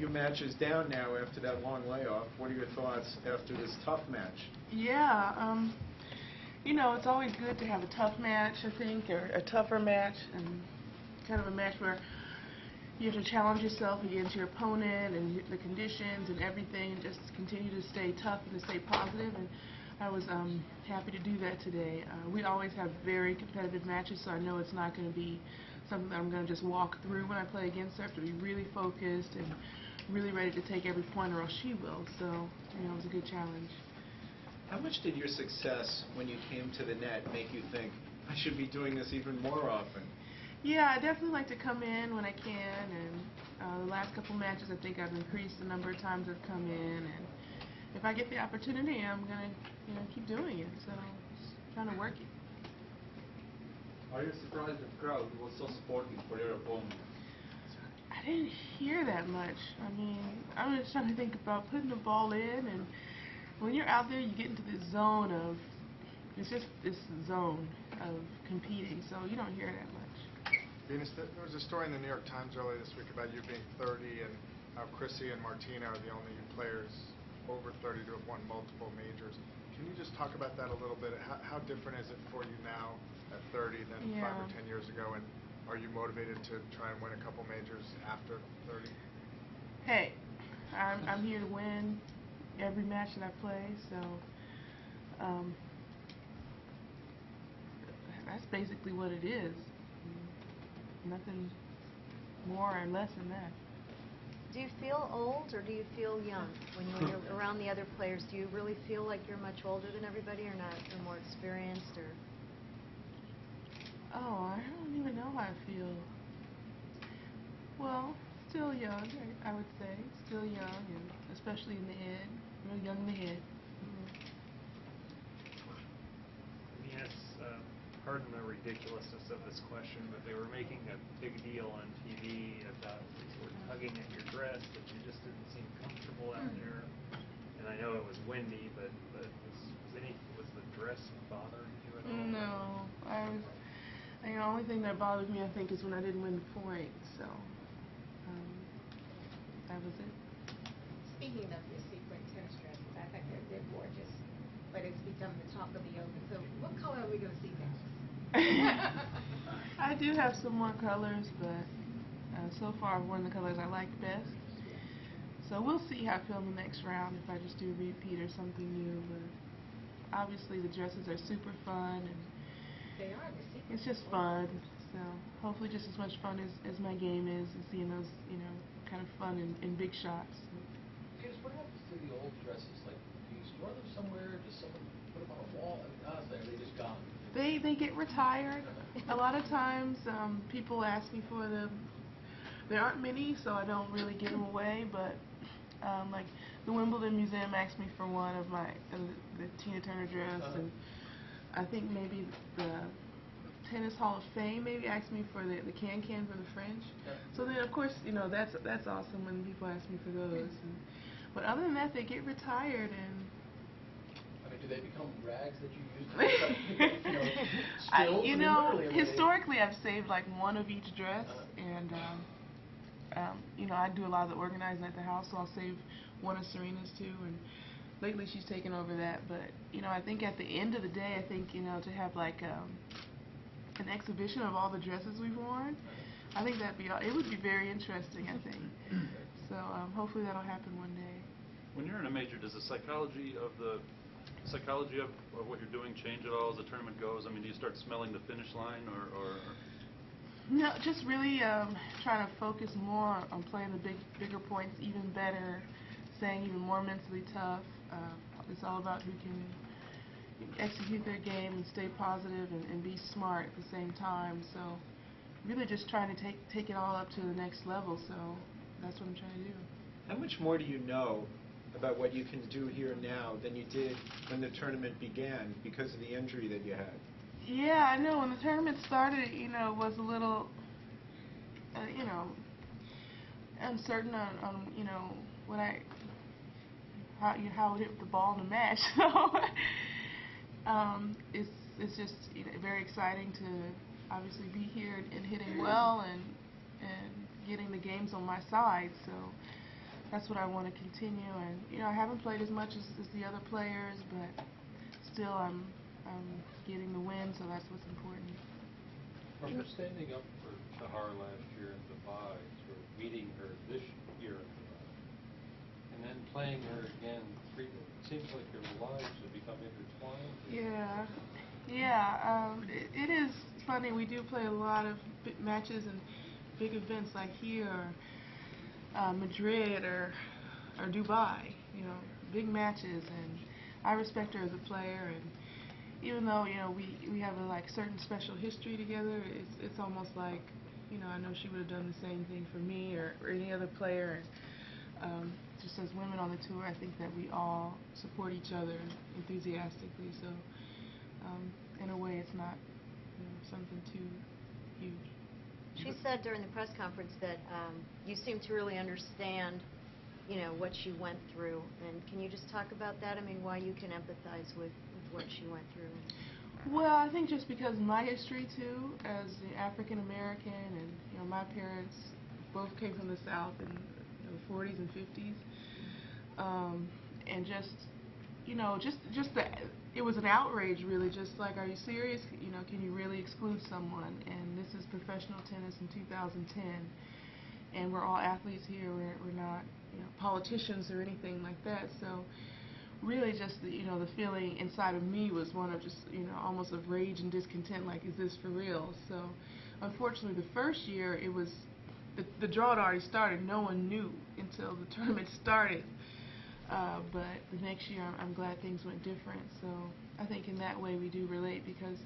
few matches down now after that long layoff. What are your thoughts after this tough match? Yeah, you know, it's always good to have a tough match, I think, or a tougher match, and kind of a match where you have to challenge yourself against your opponent and the conditions and everything, and just continue to stay tough and to stay positive. And I was happy to do that today. We always have very competitive matches, so I know it's not going to be something that I'm going to just walk through when I play against her. I have to be really focused and really ready to take every point, or else she will. So, you know, it was a good challenge. How much did your success when you came to the net make you think, I should be doing this even more often? Yeah, I definitely like to come in when I can, and the last couple matches I think I've increased the number of times I've come in, and if I get the opportunity, I'm going to, you know, keep doing it, so just trying to work it. Are you surprised the crowd was so supportive for your opponent? I didn't hear that much. I mean, I'm just trying to think about putting the ball in, and when you're out there, you get into this zone of, it's just this zone of competing, so you don't hear that much. Venus, there was a story in the New York Times earlier this week about you being 30 and how Chrissy and Martina are the only players over 30 to have won multiple majors. Can you just talk about that a little bit? How different is it for you now at 30 than 5 or 10 years ago? And are you motivated to try and win a couple majors after 30? Hey, I'm here to win every match that I play, so that's basically what it is. Nothing more or less than that. Do you feel old or do you feel young? When you're around the other players, do you really feel like you're much older than everybody or not? You're more experienced or? Oh, I don't even know how I feel. Well, still young, I would say. Still young, and especially in the head. Real young in the head. Yes, pardon the ridiculousness of this question, but they were making a big deal on TV about sort of tugging at your dress, that you just didn't seem comfortable out there. And I know it was windy, but was the dress bothering you at all? No, the only thing that bothered me, I think, is when I didn't win the point. So that was it. Speaking of your sequin tennis dresses, I think they're gorgeous, but it's become the talk of the open. So what color are we going to see next? I do have some more colors, but so far I've worn the colors I like best. So we'll see how I feel in the next round, if I just do a repeat or something new. But obviously the dresses are super fun, and They are. it's just fun. So hopefully just as much fun as my game is, and seeing those, you know, kind of fun and big shots. Curious, what happens to the old dresses? Like, do you store them somewhere? Does someone put them on a wall? I mean, honestly, are they just gone? They get retired. A lot of times people ask me for them. There aren't many, so I don't really give them away, but like the Wimbledon Museum asked me for one of my the Tina Turner dress, and I think maybe the Tennis Hall of Fame maybe asked me for the can for the French. So then, of course, you know, that's awesome when people ask me for those. But other than that, they get retired. And I mean, do they become rags that you use? You know, historically, I've saved like one of each dress, and you know, I do a lot of the organizing at the house, so I'll save one of Serena's too. And lately, she's taken over that. But you know, I think at the end of the day, I think, you know, to have like an exhibition of all the dresses we've worn, I think it would be very interesting, I think. So hopefully that'll happen one day. When you're in a major, does the psychology of what you're doing change at all as the tournament goes? I mean, do you start smelling the finish line, or? No, just really trying to focus more on playing the bigger points even better, staying even more mentally tough. It's all about who can execute their game and stay positive and be smart at the same time. So really just trying to take it all up to the next level. So that's what I'm trying to do. How much more do you know about what you can do here now than you did when the tournament began because of the injury that you had? Yeah, I know. When the tournament started, you know, it was a little, you know, uncertain on you know, how I would hit the ball in the match. So it's just, you know, very exciting to obviously be here and hitting well and getting the games on my side. So that's what I want to continue. And I haven't played as much as the other players, but still I'm getting the win, so that's what's important. From standing up for Shahar last year in Dubai to meeting her this year in Dubai, and then playing her again, it seems like your lives have become intertwined. Yeah. It is funny. We do play a lot of big matches and big events like here, or Madrid, or Dubai. Big matches, and I respect her as a player. And even though we have a certain special history together, it's almost like I know she would have done the same thing for me or any other player. And just as women on the tour, I think that we all support each other enthusiastically. So in a way, it's not something too huge. She said during the press conference that you seem to really understand what she went through. And can you just talk about that? I mean, why you can empathize with what she went through? Well, I think just because of my history, too, as an African American, and my parents both came from the South in the 40s and 50s. And just that it was an outrage, really. Just like, are you serious? Can you really exclude someone? And this is professional tennis in 2010, and we're all athletes here. We're not politicians or anything like that. So really, just the feeling inside of me was one of just almost of rage and discontent. Like, is this for real? So unfortunately, the first year it was the draw had already started. No one knew until the tournament started. But the next year, I'm glad things went different. So I think in that way we do relate, because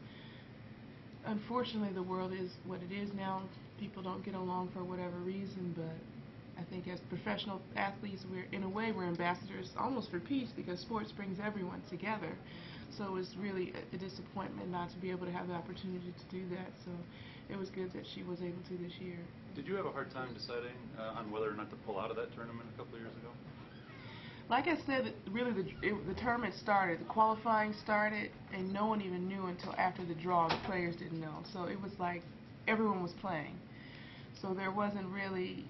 unfortunately the world is what it is now. People don't get along for whatever reason, but I think as professional athletes, in a way we're ambassadors almost for peace, because sports brings everyone together. So it's really a disappointment not to be able to have the opportunity to do that. So it was good that she was able to this year. Did you have a hard time deciding on whether or not to pull out of that tournament a couple of years ago? Like I said, really the tournament started, the qualifying started, and no one even knew until after the draw. The players didn't know. So it was like everyone was playing. So there wasn't really,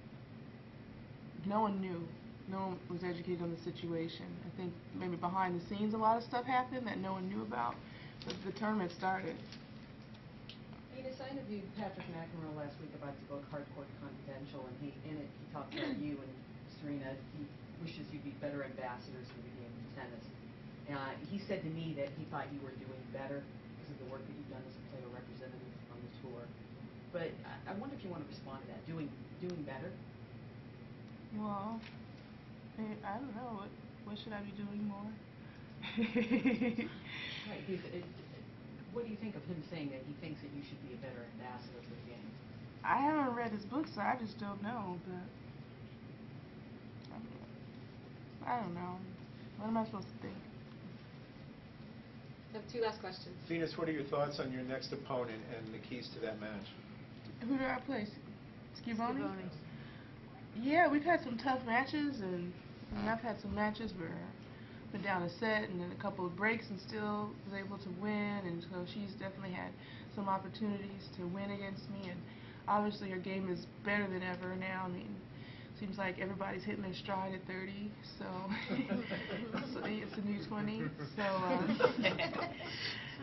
no one knew. No one was educated on the situation. I think maybe behind the scenes a lot of stuff happened that no one knew about, but the tournament started. Venus, I interviewed Patrick McEnroe last week about the book Hardcourt Confidential, and in it he talks about you and Serena. He wishes you'd be better ambassadors for the game of tennis. He said to me that he thought you were doing better because of the work that you've done as a player representative on the tour. But I wonder if you want to respond to that. Doing better? Well, I don't know. What should I be doing more? Right. What do you think of him saying that he thinks that you should be a better ambassador for the game? I haven't read his book, so I just don't know. But I don't know. What am I supposed to think? I have two last questions. Venus, what are your thoughts on your next opponent and the keys to that match? Who do I play? Schiavone? Schiavone. Yeah, we've had some tough matches, and I've had some matches where I've been down a set and then a couple of breaks and still was able to win, and so she's definitely had some opportunities to win against me, and obviously her game is better than ever now. I mean, seems like everybody's hitting their stride at 30, so, so it's a new 20. So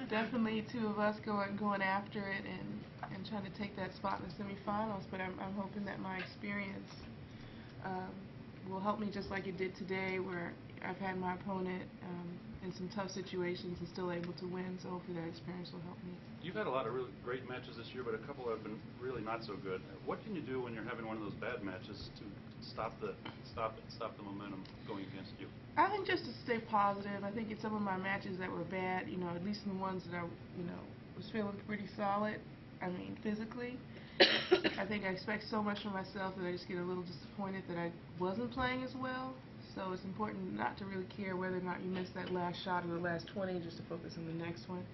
definitely two of us going after it and trying to take that spot in the semifinals. But I'm hoping that my experience will help me just like it did today, where I've had my opponent in some tough situations and still able to win. So hopefully that experience will help me. You've had a lot of really great matches this year, but a couple have been really not so good. What can you do when you're having one of those bad matches to stop the momentum going against you? I think just to stay positive. I think in some of my matches that were bad, at least in the ones that I, was feeling pretty solid, I mean, physically, I think I expect so much from myself that I just get a little disappointed that I wasn't playing as well. So it's important not to really care whether or not you miss that last shot or the last 20, just to focus on the next one.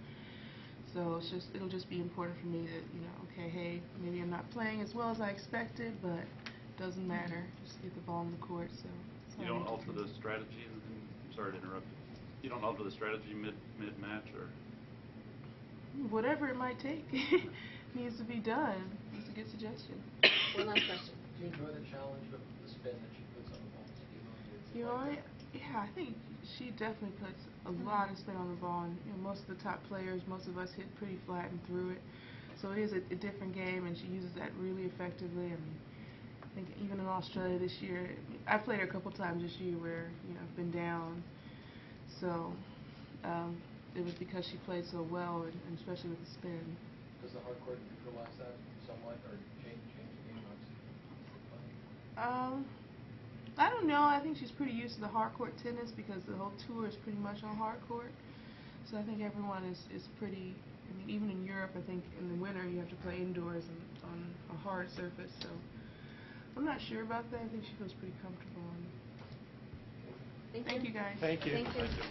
So it'll just be important for me that, okay, hey, maybe I'm not playing as well as I expected, but it doesn't matter. Just get the ball in the court. So you don't alter the strategy. I'm sorry to interrupt you. You don't alter the strategy mid-match, or whatever it might take needs to be done. It's a good suggestion. One last question. Do you enjoy the challenge of the spin that she puts on the ball? You know, I think she definitely puts a lot of spin on the ball. And, most of the top players, most of us hit pretty flat and through it. So it is a different game, and she uses that really effectively. I mean, I think even in Australia this year, I played her a couple times this year where I've been down. So it was because she played so well, and especially with the spin. Does the hard court neutralize that somewhat, or change the game obviously? I don't know. I think she's pretty used to the hard court tennis because the whole tour is pretty much on hard court. So I think everyone is pretty. I mean, even in Europe, I think in the winter you have to play indoors and on a hard surface. So I'm not sure about that. I think she feels pretty comfortable. Thank you guys. Thank you. Thank you.